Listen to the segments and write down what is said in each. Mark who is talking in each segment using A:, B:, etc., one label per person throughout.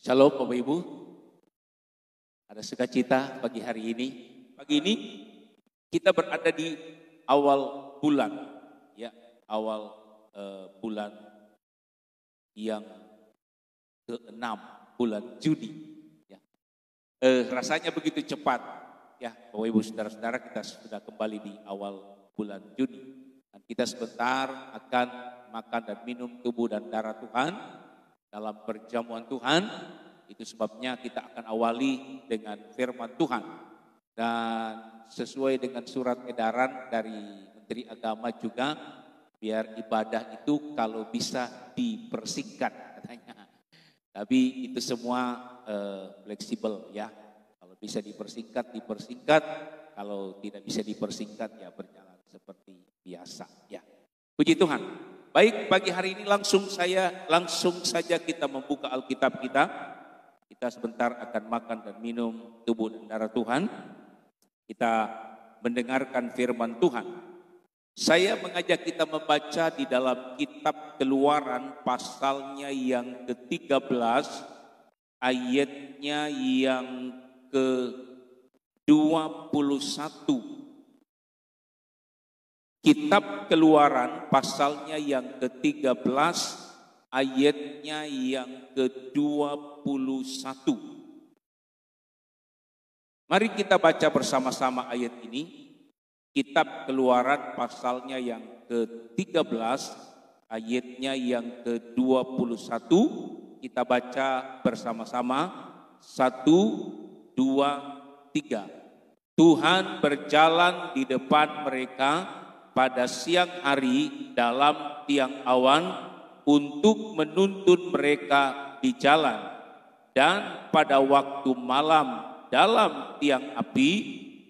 A: Shalom Bapak Ibu, ada sukacita pagi hari ini. Pagi ini kita berada di awal bulan, ya awal bulan yang ke-6, bulan Juni. Ya. Rasanya begitu cepat, ya Bapak Ibu saudara-saudara, kita sudah kembali di awal bulan Juni. Dan kita sebentar akan makan dan minum tubuh dan darah Tuhan dalam perjamuan Tuhan. Itu sebabnya kita akan awali dengan firman Tuhan. Dan sesuai dengan surat edaran dari Menteri Agama juga, biar ibadah itu kalau bisa dipersingkat katanya. Tapi itu semua fleksibel ya. Kalau bisa dipersingkat, kalau tidak bisa dipersingkat ya berjalan seperti biasa ya. Puji Tuhan. Baik, pagi hari ini langsung saja kita membuka Alkitab kita. Kita sebentar akan makan dan minum tubuh dan darah Tuhan. Kita mendengarkan firman Tuhan. Saya mengajak kita membaca di dalam kitab Keluaran pasalnya yang ke-13, ayatnya yang ke-21. Kitab Keluaran pasalnya yang ke-13, ayatnya yang ke-21. Mari kita baca bersama-sama ayat ini. Kitab Keluaran pasalnya yang ke-13, ayatnya yang ke-21. Kita baca bersama-sama. 1, 2, 3. Tuhan berjalan di depan mereka pada siang hari dalam tiang awan untuk menuntun mereka di jalan, dan pada waktu malam dalam tiang api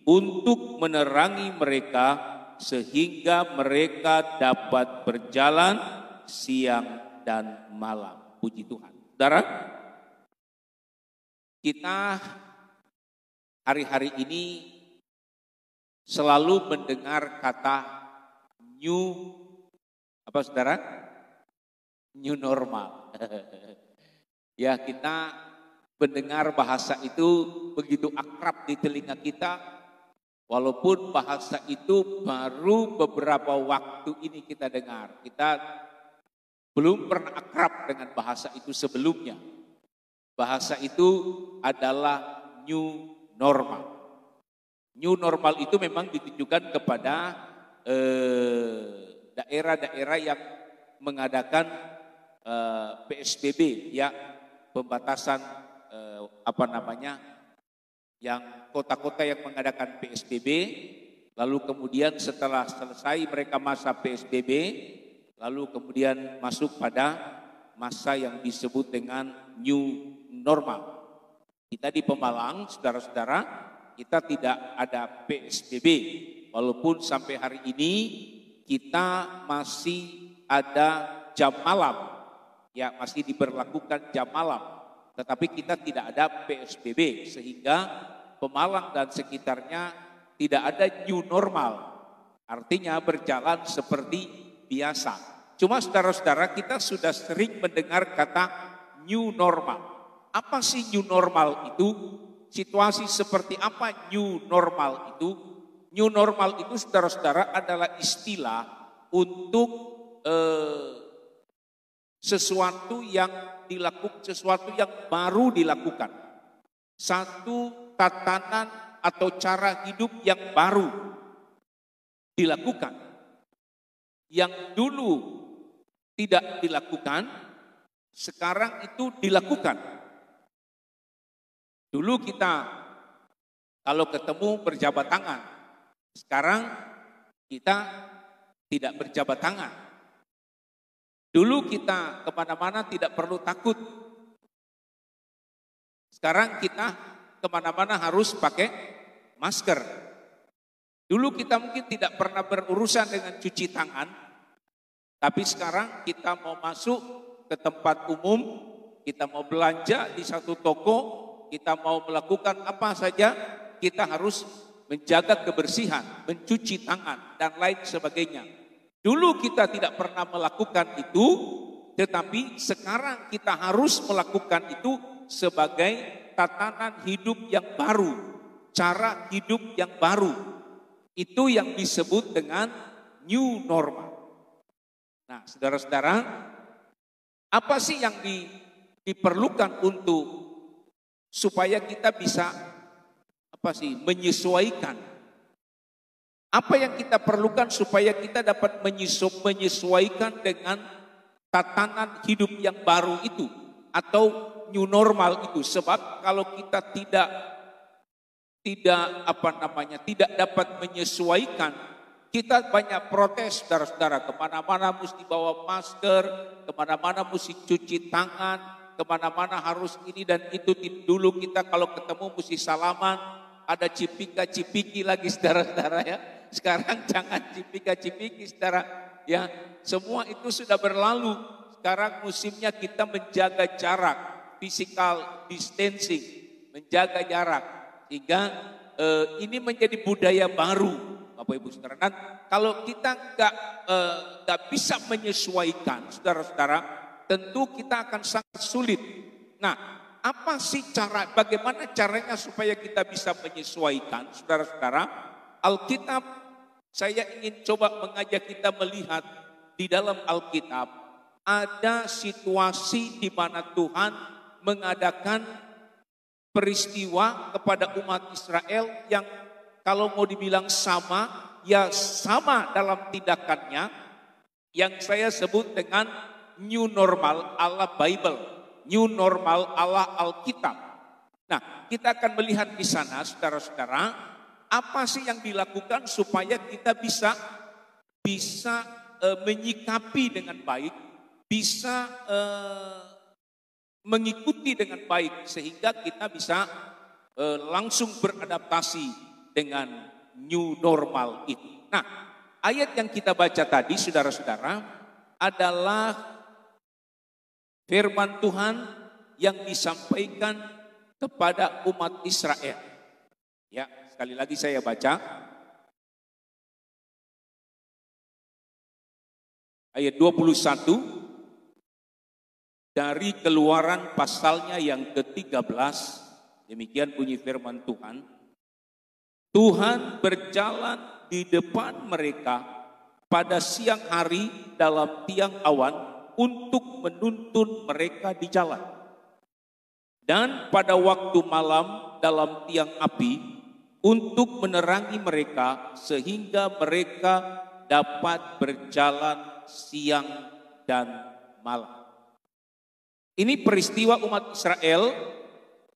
A: untuk menerangi mereka sehingga mereka dapat berjalan siang dan malam. Puji Tuhan. Saudara, kita hari-hari ini selalu mendengar kata new normal. Ya, kita mendengar bahasa itu begitu akrab di telinga kita, walaupun bahasa itu baru beberapa waktu ini kita dengar. Kita belum pernah akrab dengan bahasa itu sebelumnya. Bahasa itu adalah new normal. New normal itu memang ditujukan kepada daerah-daerah yang mengadakan PSBB, ya pembatasan yang kota-kota yang mengadakan PSBB, lalu kemudian setelah selesai mereka masa PSBB, lalu kemudian masuk pada masa yang disebut dengan new normal. Kita di Pemalang, saudara-saudara, kita tidak ada PSBB. Walaupun sampai hari ini kita masih ada jam malam, ya masih diberlakukan jam malam, tetapi kita tidak ada PSBB, sehingga Pemalang dan sekitarnya tidak ada new normal, artinya berjalan seperti biasa. Cuma saudara-saudara, kita sudah sering mendengar kata new normal. Apa sih new normal itu? Situasi seperti apa new normal itu? New normal itu saudara-saudara adalah istilah untuk sesuatu yang baru dilakukan. Satu tatanan atau cara hidup yang baru dilakukan. Yang dulu tidak dilakukan, sekarang itu dilakukan. Dulu kita kalau ketemu berjabat tangan. Sekarang kita tidak berjabat tangan. Dulu kita kemana-mana tidak perlu takut. Sekarang kita kemana-mana harus pakai masker. Dulu kita mungkin tidak pernah berurusan dengan cuci tangan. Tapi sekarang kita mau masuk ke tempat umum, kita mau belanja di satu toko, kita mau melakukan apa saja, kita harus menjaga kebersihan, mencuci tangan, dan lain sebagainya. Dulu kita tidak pernah melakukan itu, tetapi sekarang kita harus melakukan itu sebagai tatanan hidup yang baru, cara hidup yang baru. Itu yang disebut dengan new normal. Nah, saudara-saudara, apa sih yang diperlukan untuk supaya kita bisa menyesuaikan? Apa yang kita perlukan supaya kita dapat menyesuaikan dengan tatanan hidup yang baru itu atau new normal itu? Sebab kalau kita tidak dapat menyesuaikan, kita banyak protes, saudara-saudara. Kemana-mana mesti bawa masker, kemana-mana mesti cuci tangan, kemana-mana harus ini dan itu. Dulu kita kalau ketemu mesti salaman, ada cipika-cipiki lagi, saudara-saudara ya. Sekarang jangan cipika-cipiki, saudara ya. Semua itu sudah berlalu. Sekarang musimnya kita menjaga jarak, physical distancing, menjaga jarak. Sehingga ini menjadi budaya baru, Bapak Ibu Saudara. Dan kalau kita nggak bisa menyesuaikan, saudara-saudara, tentu kita akan sangat sulit. Nah, apa sih bagaimana caranya supaya kita bisa menyesuaikan, saudara-saudara? Alkitab, saya ingin coba mengajak kita melihat di dalam Alkitab ada situasi di mana Tuhan mengadakan peristiwa kepada umat Israel yang kalau mau dibilang sama, ya sama dalam tindakannya, yang saya sebut dengan new normal ala Bible, new normal ala Alkitab. Nah, kita akan melihat di sana, saudara-saudara, apa sih yang dilakukan supaya kita bisa menyikapi dengan baik, bisa mengikuti dengan baik sehingga kita bisa langsung beradaptasi dengan new normal itu. Nah, ayat yang kita baca tadi, saudara-saudara, adalah firman Tuhan yang disampaikan kepada umat Israel. Ya, sekali lagi saya baca. Ayat 21 dari Keluaran pasalnya yang ke-13, demikian bunyi firman Tuhan. Tuhan berjalan di depan mereka pada siang hari dalam tiang awan untuk menuntun mereka di jalan. Dan pada waktu malam dalam tiang api untuk menerangi mereka sehingga mereka dapat berjalan siang dan malam. Ini peristiwa umat Israel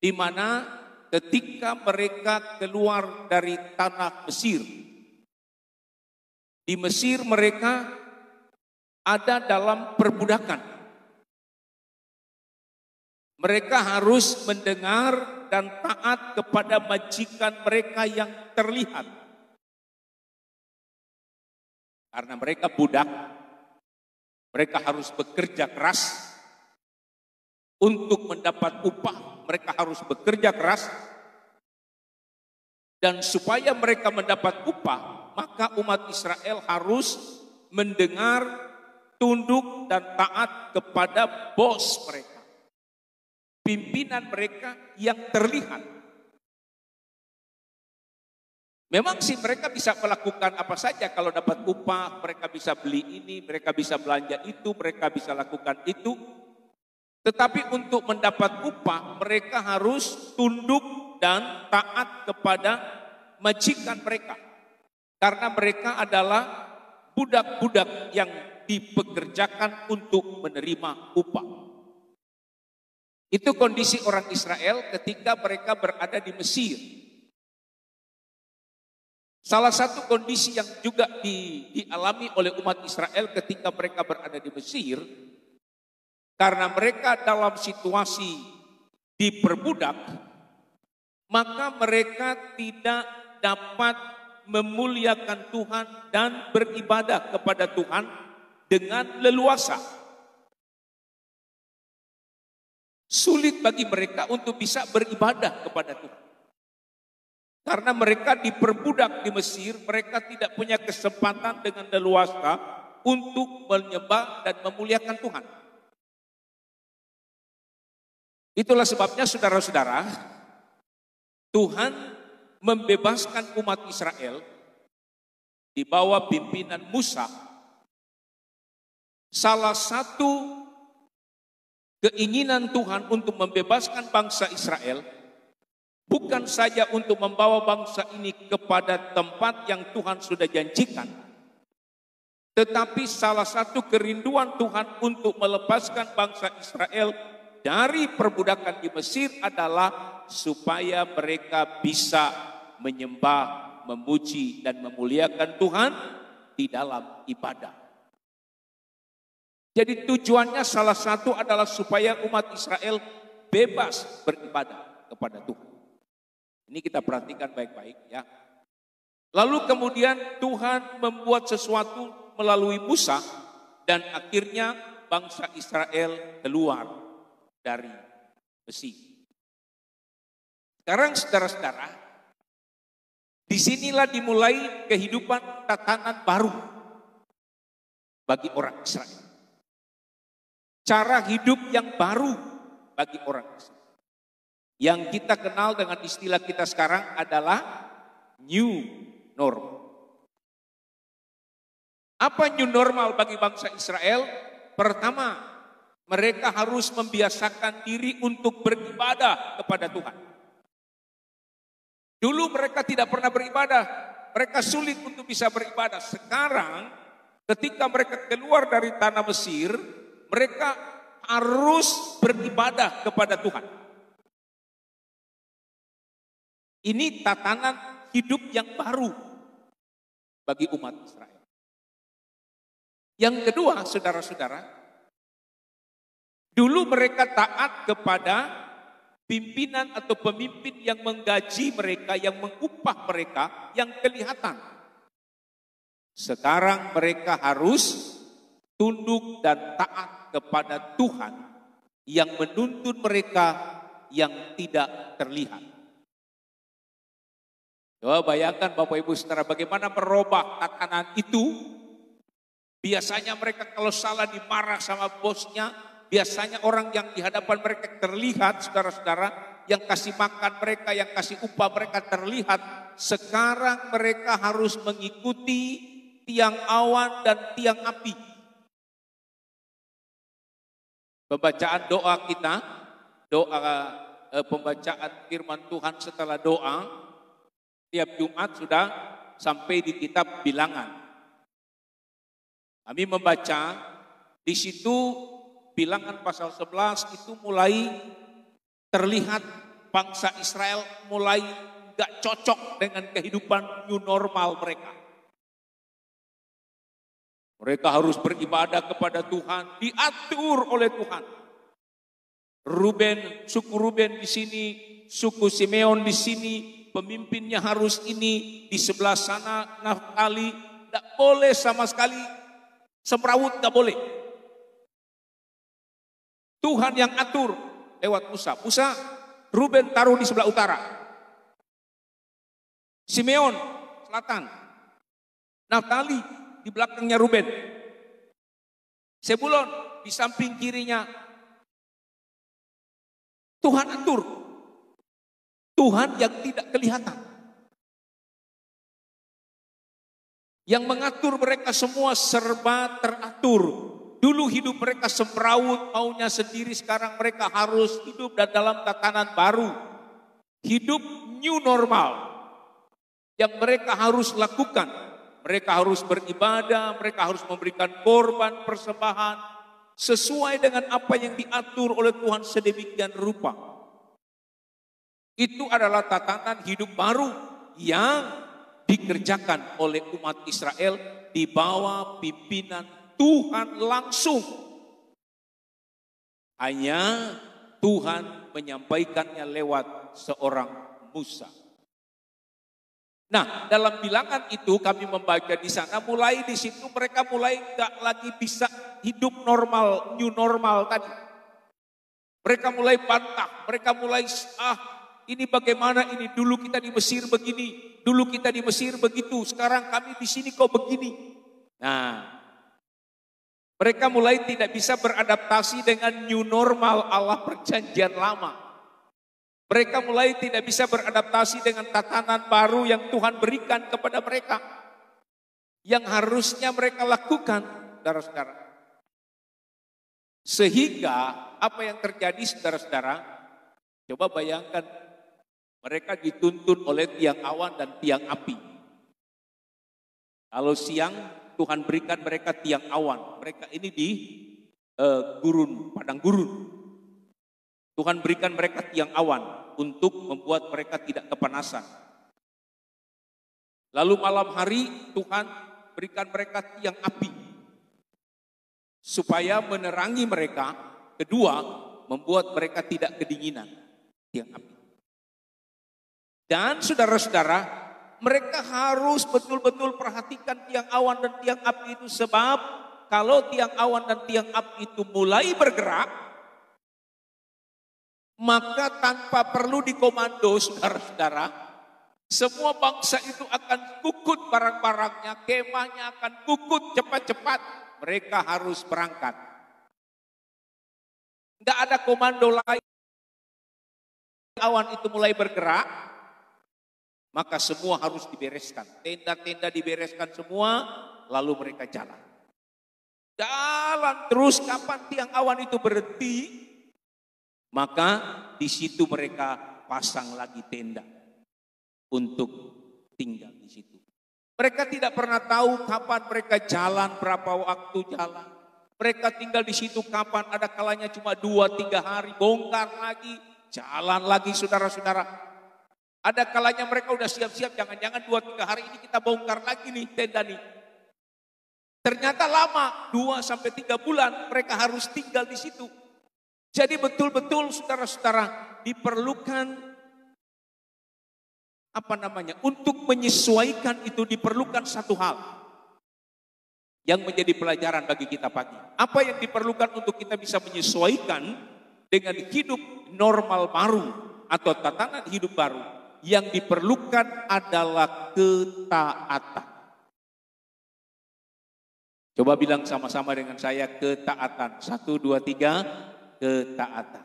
A: di mana ketika mereka keluar dari tanah Mesir. Di Mesir mereka ada dalam perbudakan. Mereka harus mendengar dan taat kepada majikan mereka yang terlihat. Karena mereka budak, mereka harus bekerja keras. Untuk mendapat upah, mereka harus bekerja keras. Dan supaya mereka mendapat upah, maka umat Israel harus mendengar, tunduk dan taat kepada bos mereka. Pimpinan mereka yang terlihat. Memang sih mereka bisa melakukan apa saja kalau dapat upah, mereka bisa beli ini, mereka bisa belanja itu, mereka bisa lakukan itu. Tetapi untuk mendapat upah, mereka harus tunduk dan taat kepada majikan mereka. Karena mereka adalah budak-budak yang dipekerjakan untuk menerima upah. Itu kondisi orang Israel ketika mereka berada di Mesir. Salah satu kondisi yang juga dialami oleh umat Israel ketika mereka berada di Mesir, karena mereka dalam situasi diperbudak, maka mereka tidak dapat memuliakan Tuhan dan beribadah kepada Tuhan dengan leluasa. Sulit bagi mereka untuk bisa beribadah kepada Tuhan. Karena mereka diperbudak di Mesir, mereka tidak punya kesempatan dengan leluasa untuk menyembah dan memuliakan Tuhan. Itulah sebabnya saudara-saudara, Tuhan membebaskan umat Israel di bawah pimpinan Musa. Salah satu keinginan Tuhan untuk membebaskan bangsa Israel bukan saja untuk membawa bangsa ini kepada tempat yang Tuhan sudah janjikan, tetapi salah satu kerinduan Tuhan untuk melepaskan bangsa Israel dari perbudakan di Mesir adalah supaya mereka bisa menyembah, memuji, dan memuliakan Tuhan di dalam ibadah. Jadi tujuannya salah satu adalah supaya umat Israel bebas beribadah kepada Tuhan. Ini kita perhatikan baik-baik ya. Lalu kemudian Tuhan membuat sesuatu melalui Musa dan akhirnya bangsa Israel keluar dari Mesir. Sekarang saudara-saudara, disinilah dimulai kehidupan tatanan baru bagi orang Israel. Cara hidup yang baru bagi orang Israel. Yang kita kenal dengan istilah kita sekarang adalah new normal. Apa new normal bagi bangsa Israel? Pertama, mereka harus membiasakan diri untuk beribadah kepada Tuhan. Dulu mereka tidak pernah beribadah, mereka sulit untuk bisa beribadah. Sekarang ketika mereka keluar dari tanah Mesir, mereka harus beribadah kepada Tuhan. Ini tatanan hidup yang baru bagi umat Israel. Yang kedua, saudara-saudara, dulu mereka taat kepada pimpinan atau pemimpin yang menggaji mereka, yang mengupah mereka, yang kelihatan. Sekarang mereka harus tunduk dan taat kepada Tuhan yang menuntun mereka yang tidak terlihat. Coba bayangkan Bapak Ibu Saudara, bagaimana merubah tatanan itu. Biasanya mereka kalau salah dimarah sama bosnya, biasanya orang yang di hadapan mereka terlihat, saudara-saudara, yang kasih makan mereka, yang kasih upah mereka terlihat. Sekarang mereka harus mengikuti tiang awan dan tiang api. Pembacaan doa kita, pembacaan firman Tuhan setelah doa, tiap Jumat sudah sampai di kitab Bilangan. Kami membaca, di situ Bilangan pasal 11 itu mulai terlihat bangsa Israel mulai gak cocok dengan kehidupan new normal mereka. Mereka harus beribadah kepada Tuhan, diatur oleh Tuhan. Suku Ruben di sini, suku Simeon di sini, pemimpinnya harus ini, di sebelah sana Naftali, tidak boleh sama sekali semrawut, tidak boleh. Tuhan yang atur lewat Musa. Musa, Ruben taruh di sebelah utara, Simeon selatan, Naftali di belakangnya Ruben, Sebulon di samping kirinya. Tuhan atur. Tuhan yang tidak kelihatan. Yang mengatur mereka semua serba teratur. Dulu hidup mereka semrawut, maunya sendiri, sekarang mereka harus hidup dalam tatanan baru. Hidup new normal. Yang mereka harus lakukan. Mereka harus beribadah, mereka harus memberikan korban persembahan sesuai dengan apa yang diatur oleh Tuhan sedemikian rupa. Itu adalah tatanan hidup baru yang dikerjakan oleh umat Israel di bawah pimpinan Tuhan langsung. Hanya Tuhan menyampaikannya lewat seorang Musa. Nah, dalam Bilangan itu kami membaca di sana, mulai di situ mereka mulai nggak lagi bisa hidup normal, new normal tadi. Mereka mulai bantah, mereka mulai ini bagaimana ini, dulu kita di Mesir begini, dulu kita di Mesir begitu, sekarang kami di sini kok begini. Nah, Mereka mulai tidak bisa beradaptasi dengan new normal Allah perjanjian lama. Mereka mulai tidak bisa beradaptasi dengan tatanan baru yang Tuhan berikan kepada mereka. Yang harusnya mereka lakukan, saudara-saudara. Sehingga apa yang terjadi, saudara-saudara, coba bayangkan mereka dituntun oleh tiang awan dan tiang api. Kalau siang Tuhan berikan mereka tiang awan. Mereka ini di gurun, padang gurun. Tuhan berikan mereka tiang awan untuk membuat mereka tidak kepanasan. Lalu malam hari Tuhan berikan mereka tiang api. Supaya menerangi mereka. Kedua, membuat mereka tidak kedinginan. Tiang api. Dan saudara-saudara, mereka harus betul-betul perhatikan tiang awan dan tiang api itu. Sebab kalau tiang awan dan tiang api itu mulai bergerak, maka tanpa perlu dikomando, saudara-saudara, semua bangsa itu akan kukut barang-barangnya, kemahnya akan kukut cepat-cepat. Mereka harus berangkat. Tidak ada komando lain. Awan itu mulai bergerak, maka semua harus dibereskan. Tenda-tenda dibereskan semua, lalu mereka jalan. Jalan terus, kapan tiang awan itu berhenti, maka di situ mereka pasang lagi tenda untuk tinggal di situ. Mereka tidak pernah tahu kapan mereka jalan, berapa waktu jalan. Mereka tinggal di situ kapan, ada kalanya cuma 2-3 hari, bongkar lagi, jalan lagi saudara-saudara. Ada kalanya mereka udah siap-siap, jangan-jangan 2-3 hari ini kita bongkar lagi nih tenda nih. Ternyata lama, 2-3 bulan mereka harus tinggal di situ. Jadi betul-betul saudara-saudara diperlukan untuk menyesuaikan itu diperlukan satu hal yang menjadi pelajaran bagi kita pagi. Apa yang diperlukan untuk kita bisa menyesuaikan dengan hidup normal baru atau tatanan hidup baru? Yang diperlukan adalah ketaatan. Coba bilang sama-sama dengan saya, ketaatan. 1, 2, 3, ketaatan.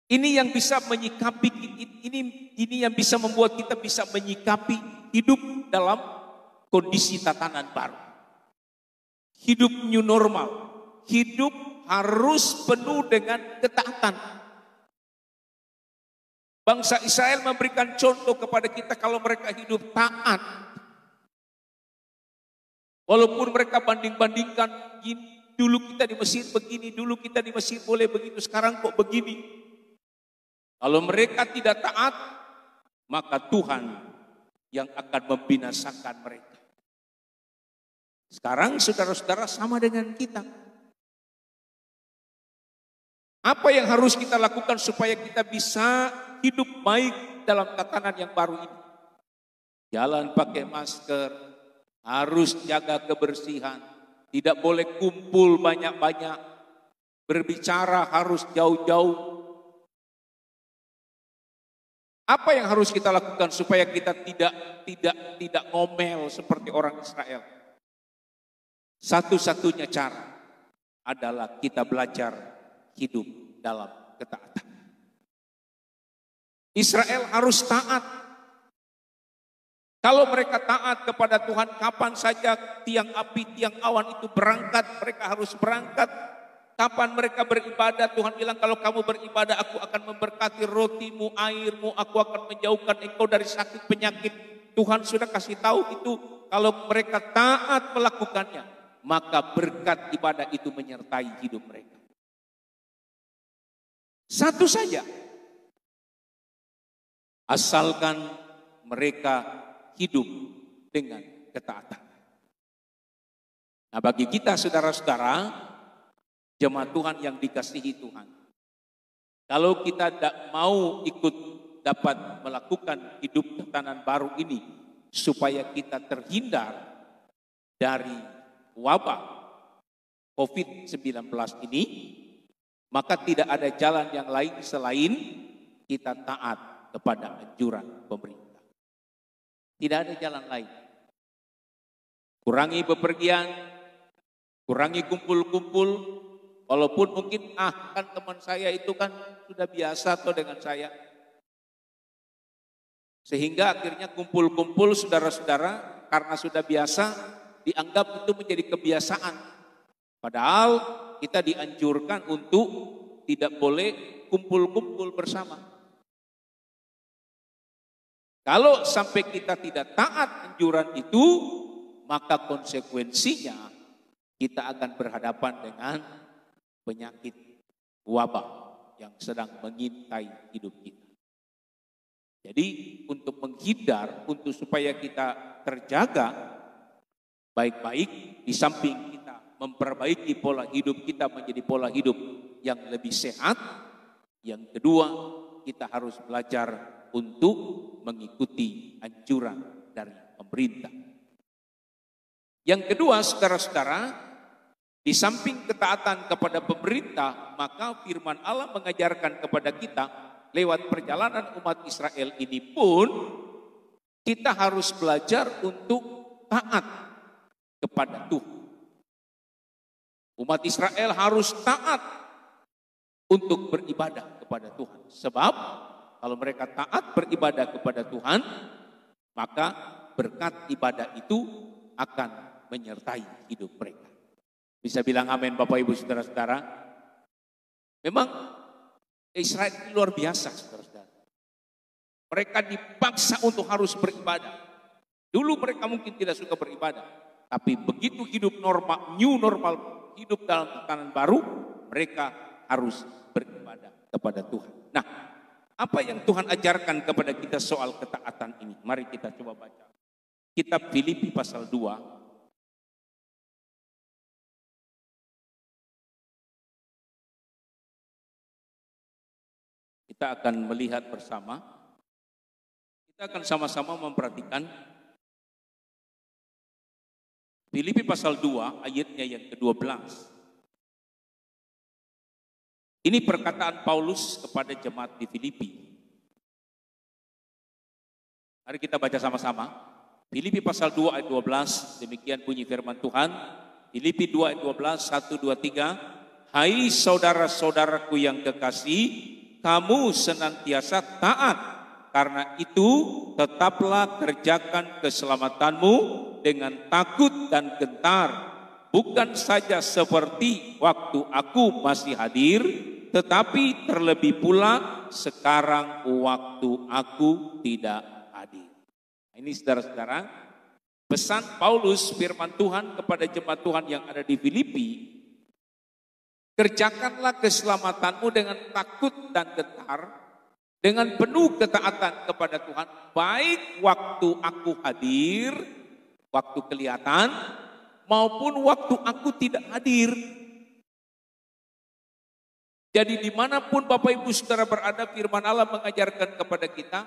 A: Ini yang bisa menyikapi, ini yang bisa membuat kita bisa menyikapi hidup dalam kondisi tatanan baru. Hidup new normal. Hidup harus penuh dengan ketaatan. Bangsa Israel memberikan contoh kepada kita kalau mereka hidup taat. Walaupun mereka banding-bandingkan, dulu kita di Mesir begini, dulu kita di Mesir boleh begitu, sekarang kok begini. Kalau mereka tidak taat, maka Tuhan yang akan membinasakan mereka. Sekarang saudara-saudara sama dengan kita. Apa yang harus kita lakukan supaya kita bisa hidup baik dalam tatanan yang baru ini? Jalan pakai masker, harus jaga kebersihan, tidak boleh kumpul banyak-banyak, berbicara harus jauh-jauh. Apa yang harus kita lakukan supaya kita tidak ngomel seperti orang Israel? Satu-satunya cara adalah kita belajar hidup dalam ketaatan. Israel harus taat. Kalau mereka taat kepada Tuhan, kapan saja tiang api, tiang awan itu berangkat, mereka harus berangkat. Kapan mereka beribadah, Tuhan bilang kalau kamu beribadah aku akan memberkati rotimu, airmu, aku akan menjauhkan engkau dari sakit penyakit. Tuhan sudah kasih tahu itu, kalau mereka taat melakukannya, maka berkat ibadah itu menyertai hidup mereka. Satu saja, asalkan mereka hidup dengan ketaatan. Nah bagi kita saudara-saudara, jemaat Tuhan yang dikasihi Tuhan, kalau kita tidak mau ikut dapat melakukan hidup tatanan baru ini supaya kita terhindar dari wabah COVID-19 ini, maka tidak ada jalan yang lain selain kita taat kepada anjuran pemerintah. Tidak ada jalan lain. Kurangi bepergian, Kurangi kumpul-kumpul, walaupun mungkin kan teman saya itu kan sudah biasa atau dengan saya. Sehingga akhirnya kumpul-kumpul saudara-saudara karena sudah biasa dianggap itu menjadi kebiasaan. Padahal kita dianjurkan untuk tidak boleh kumpul-kumpul bersama. Kalau sampai kita tidak taat anjuran itu, maka konsekuensinya kita akan berhadapan dengan penyakit wabah yang sedang mengintai hidup kita. Jadi untuk menghindar, untuk supaya kita terjaga baik-baik, di samping kita memperbaiki pola hidup kita menjadi pola hidup yang lebih sehat, yang kedua kita harus belajar untuk mengikuti anjuran dari pemerintah. Yang kedua, saudara-saudara, di samping ketaatan kepada pemerintah, maka firman Allah mengajarkan kepada kita lewat perjalanan umat Israel ini pun kita harus belajar untuk taat kepada Tuhan. Umat Israel harus taat untuk beribadah kepada Tuhan. Sebab kalau mereka taat beribadah kepada Tuhan, maka berkat ibadah itu akan menyertai hidup mereka. Bisa bilang amin Bapak Ibu saudara-saudara. Memang Israel ini luar biasa saudara-saudara. Mereka dipaksa untuk harus beribadah. Dulu mereka mungkin tidak suka beribadah. Tapi begitu hidup normal, new normal, hidup dalam tatanan baru, mereka harus beribadah kepada Tuhan. Nah, apa yang Tuhan ajarkan kepada kita soal ketaatan ini? Mari kita coba baca. Kitab Filipi pasal 2. Kita akan melihat bersama, kita akan sama-sama memperhatikan Filipi pasal 2 ayatnya yang ke-12. Ini perkataan Paulus kepada jemaat di Filipi. Mari kita baca sama-sama. Filipi pasal 2 ayat 12, demikian bunyi firman Tuhan. Filipi 2 ayat 12, 1, 2, 3. Hai saudara-saudaraku yang kekasih, kamu senantiasa taat, karena itu tetaplah kerjakan keselamatanmu dengan takut dan gentar, bukan saja seperti waktu aku masih hadir, tetapi terlebih pula sekarang waktu aku tidak hadir. Ini saudara-saudara, pesan Paulus firman Tuhan kepada jemaat Tuhan yang ada di Filipi. Kerjakanlah keselamatanmu dengan takut dan gentar, dengan penuh ketaatan kepada Tuhan, baik waktu aku hadir, waktu kelihatan, maupun waktu aku tidak hadir. Jadi dimanapun Bapak Ibu Saudara berada, firman Allah mengajarkan kepada kita,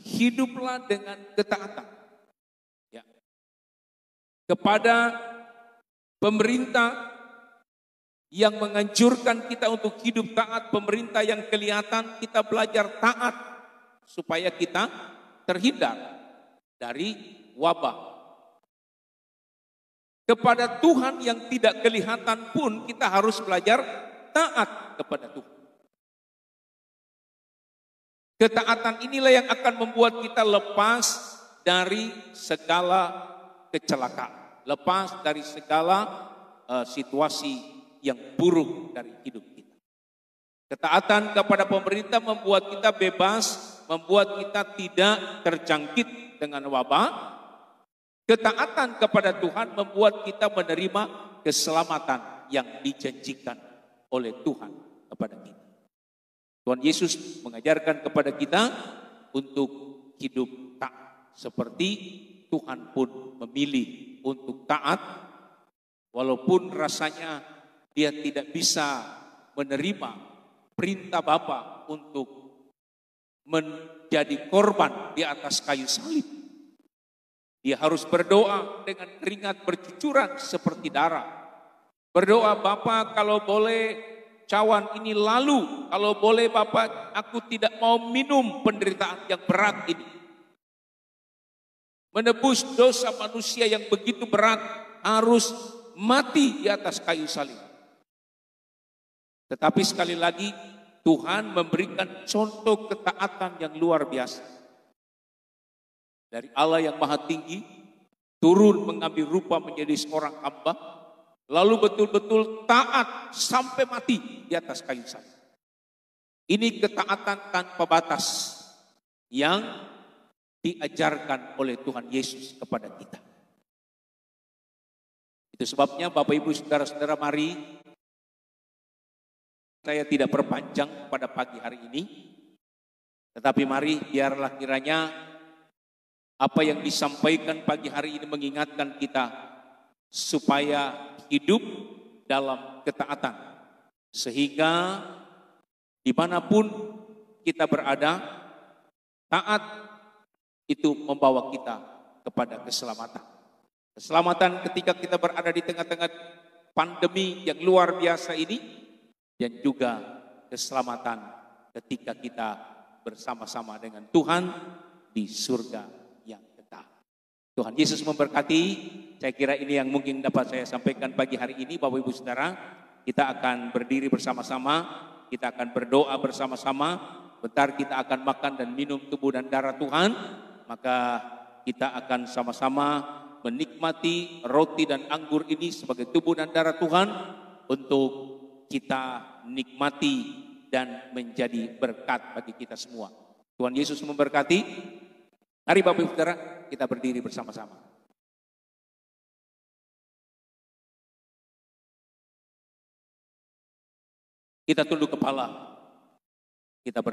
A: hiduplah dengan ketaatan. Ya. Kepada pemerintah yang menganjurkan kita untuk hidup taat, pemerintah yang kelihatan, kita belajar taat supaya kita terhindar dari wabah. Kepada Tuhan yang tidak kelihatan pun kita harus belajar taat kepada Tuhan. Ketaatan inilah yang akan membuat kita lepas dari segala kecelakaan, lepas dari segala situasi yang buruk dari hidup kita. Ketaatan kepada pemerintah membuat kita bebas, membuat kita tidak terjangkit dengan wabah. Ketaatan kepada Tuhan membuat kita menerima keselamatan yang dijanjikan oleh Tuhan kepada kita. Tuhan Yesus mengajarkan kepada kita untuk hidup taat, seperti Tuhan pun memilih untuk taat, walaupun rasanya dia tidak bisa menerima perintah Bapa untuk menjadi korban di atas kayu salib. Dia harus berdoa dengan keringat bercucuran seperti darah. Berdoa, Bapa kalau boleh cawan ini lalu, kalau boleh Bapa aku tidak mau minum penderitaan yang berat ini. Menebus dosa manusia yang begitu berat harus mati di atas kayu salib. Tetapi sekali lagi Tuhan memberikan contoh ketaatan yang luar biasa. Dari Allah yang maha tinggi, turun mengambil rupa menjadi seorang hamba, lalu betul-betul taat sampai mati di atas kayu salib. Ini ketaatan tanpa batas yang diajarkan oleh Tuhan Yesus kepada kita. Itu sebabnya Bapak Ibu Saudara-saudara, mari saya tidak perpanjang pada pagi hari ini, tetapi mari biarlah kiranya apa yang disampaikan pagi hari ini mengingatkan kita supaya hidup dalam ketaatan, sehingga dimanapun kita berada, taat itu membawa kita kepada keselamatan. Keselamatan ketika kita berada di tengah-tengah pandemi yang luar biasa ini, dan juga keselamatan ketika kita bersama-sama dengan Tuhan di surga yang kekal. Tuhan Yesus memberkati. Saya kira ini yang mungkin dapat saya sampaikan pagi hari ini, Bapak Ibu Saudara. Kita akan berdiri bersama-sama, kita akan berdoa bersama-sama. Bentar kita akan makan dan minum tubuh dan darah Tuhan. Maka kita akan sama-sama menikmati roti dan anggur ini sebagai tubuh dan darah Tuhan untuk kita nikmati dan menjadi berkat bagi kita semua. Tuhan Yesus memberkati. Mari Bapak Ibu Saudara, kita berdiri bersama-sama. Kita tunduk kepala. Kita berdiri.